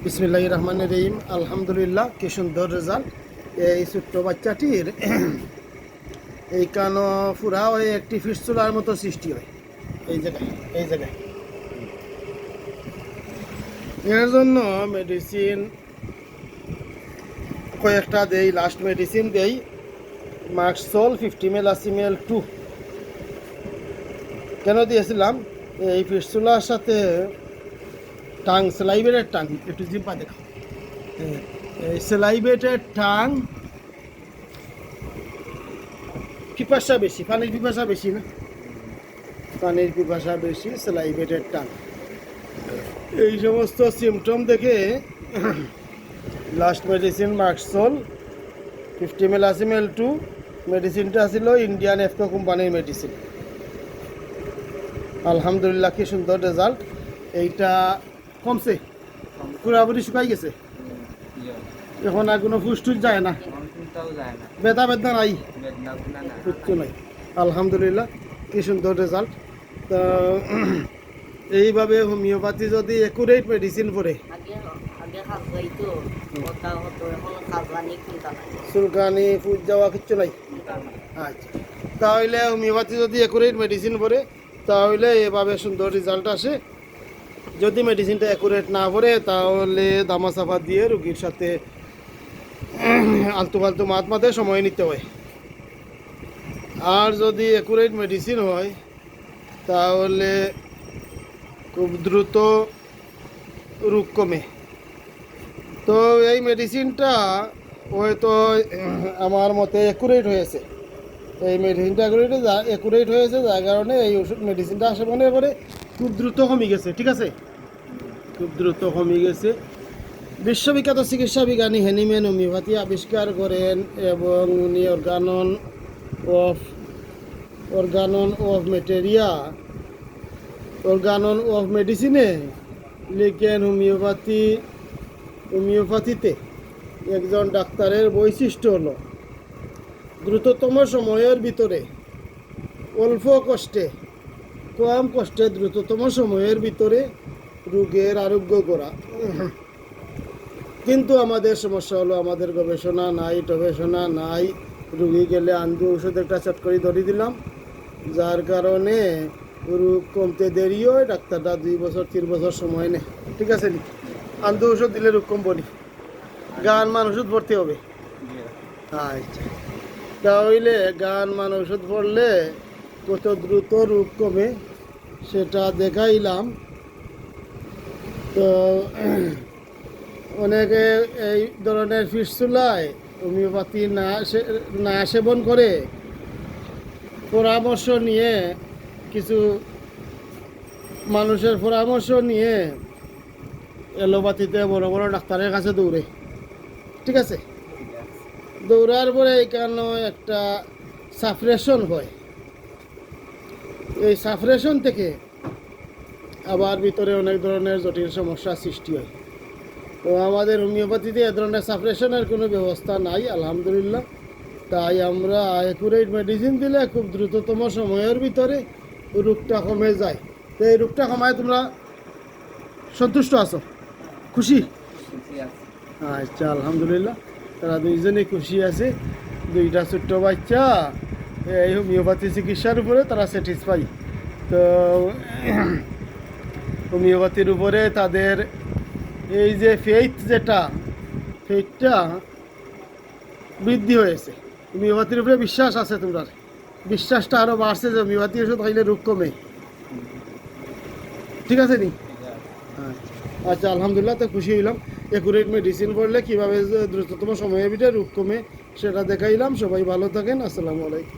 বিসমিল্লাহির রহমানির রহিম। আলহামদুলিল্লাহ, কি সুন্দর রেজাল্ট। এই ছোট্ট বাচ্চাটির এই কানো ফুরা হয়ে একটি ফিস্টুলার মতো সৃষ্টি হয় এই জায়গায়। এর জন্য মেডিসিন কয়েকটা দেই, লাস্ট মেডিসিন দেই মার্কসল 50 ml 80 ml 2। কেন দিয়েছিলাম? এই ফিস্টুলার সাথে টাং, সেলাইভেটের টাং, একটু জিম্পা দেখো, এই সেলাইভেটের টাং পিপাসা বেশি, পানির পিপাসা বেশি না, পানির পিপাসা বেশি, সেলাইভেটের টাং, এই সমস্ত সিমটম দেখে last medicine merc sol 50 ml 80 ml 2। মেডিসিনটা ছিল ইন্ডিয়ান এফকো কোম্পানির মেডিসিন। আলহামদুলিল্লাহ, কি সুন্দর রেজাল্ট। এইটা কমছে, পুরাপুরি শুকাই গেছে, এখন আর কোনো ফুসটুস যায় না, বেদা বেদনা নাই, কিচ্ছু নাই। আলহামদুলিল্লাহ, কি সুন্দর রেজাল্ট। তো এইভাবে হোমিওপ্যাথি যদি একুরেট মেডিসিন পড়ে, চুলকানি ফুট যাওয়া কিচ্ছু নাই। আচ্ছা, তাহলে হোমিওপ্যাথি যদি একুরেট মেডিসিন পড়ে তাহলে এভাবে সুন্দর রেজাল্ট আসে। যদি মেডিসিনটা অ্যাকুরেট না পড়ে তাহলে দামা সাফা দিয়ে রুগীর সাথে আলতু ফালতু মাতে সময় নিতে হয়। আর যদি অ্যাকুরেট মেডিসিন হয় তাহলে খুব দ্রুত রোগ কমে। তো এই মেডিসিনটা হয়তো আমার মতে অ্যাকুরেট হয়েছে, এই মেডিসিনটা অ্যাকুরেট হয়েছে, যার কারণে এই ওষুধ মেডিসিনটা আসে মনে করে খুব দ্রুত কমে গেছে। ঠিক আছে, খুব দ্রুত কমে গেছে। বিশ্ববিখ্যাত চিকিৎসা বিজ্ঞানী হেনিম্যান হোমিওপ্যাথি আবিষ্কার করেন এবং উনি অর্গানন অফ মেডিসিনে লিখেন হোমিওপ্যাথিতে একজন ডাক্তারের বৈশিষ্ট্য হলো দ্রুততম সময়ের ভিতরে অল্প কষ্টে, কম কষ্টে, দ্রুততম সময়ের ভিতরে রোগের আরোগ্য করা। কিন্তু আমাদের সমস্যা হলো আমাদের গবেষণা নাই। রুগী গেলে আন্দু ওষুধ একটা চট করে ধরে দিলাম, যার কারণে রোগ কমতে দেরি হয়। ডাক্তাররা 2 বছর 3 বছর সময় নেয়। ঠিক আছে নি? আন্দু ওষুধ দিলে রোগ কমবো নি? গান মান ওষুধ ভরতে হবে। আচ্ছা, তাহলে গান মান ওষুধ পড়লে কত দ্রুত রোগ কমে সেটা দেখাইলাম। তো অনেকে এই ধরনের ফিস্টুলায় হোমিওপ্যাথি না সেবন করে পরামর্শ নিয়ে, কিছু মানুষের পরামর্শ নিয়ে এলোপ্যাথিতে বড় বড় ডাক্তারের কাছে দৌড়ে। ঠিক আছে, দৌড়ার পরে এখানে একটা সাফরেশন হয়। এই সাফরেশন থেকে আবার ভিতরে অনেক ধরনের জটিল সমস্যা সৃষ্টি হয়। তো আমাদের হোমিওপ্যাথিতে এ ধরনের সাফরেশনের কোনো ব্যবস্থা নাই, আলহামদুলিল্লাহ। তাই আমরা অ্যাকুরেট মেডিসিন দিলে খুব দ্রুততম সময়ের ভিতরে রোগটা কমে যায়। তো এই রোগটা কমায় তোমরা সন্তুষ্ট আছো? খুশি? আচ্ছা, আলহামদুলিল্লাহ, তারা দুইজনেই খুশি আছে। 2টা ছোট্ট বাচ্চা এই হোমিওপ্যাথি চিকিৎসার উপরে তারা স্যাটিসফাই। তো হোমিওপ্যাথির উপরে তাদের এই যে ফেইথটা বৃদ্ধি হয়েছে। হোমিওপ্যাথির উপরে বিশ্বাস আছে, তোমরা বিশ্বাসটা আরও বাড়ছে যে হোমিওপ্যাথি ওষুধ খাইলে রোগ কমে। ঠিক আছে নি? আচ্ছা, আলহামদুলিল্লাহ, তো খুশি হইলাম। অ্যাকুরেট মেডিসিন পড়লে কীভাবে দ্রুততম সময়ের ভিতরে রোগ কমে সেটা দেখাইলাম। সবাই ভালো থাকেন। আসসালামু আলাইকুম।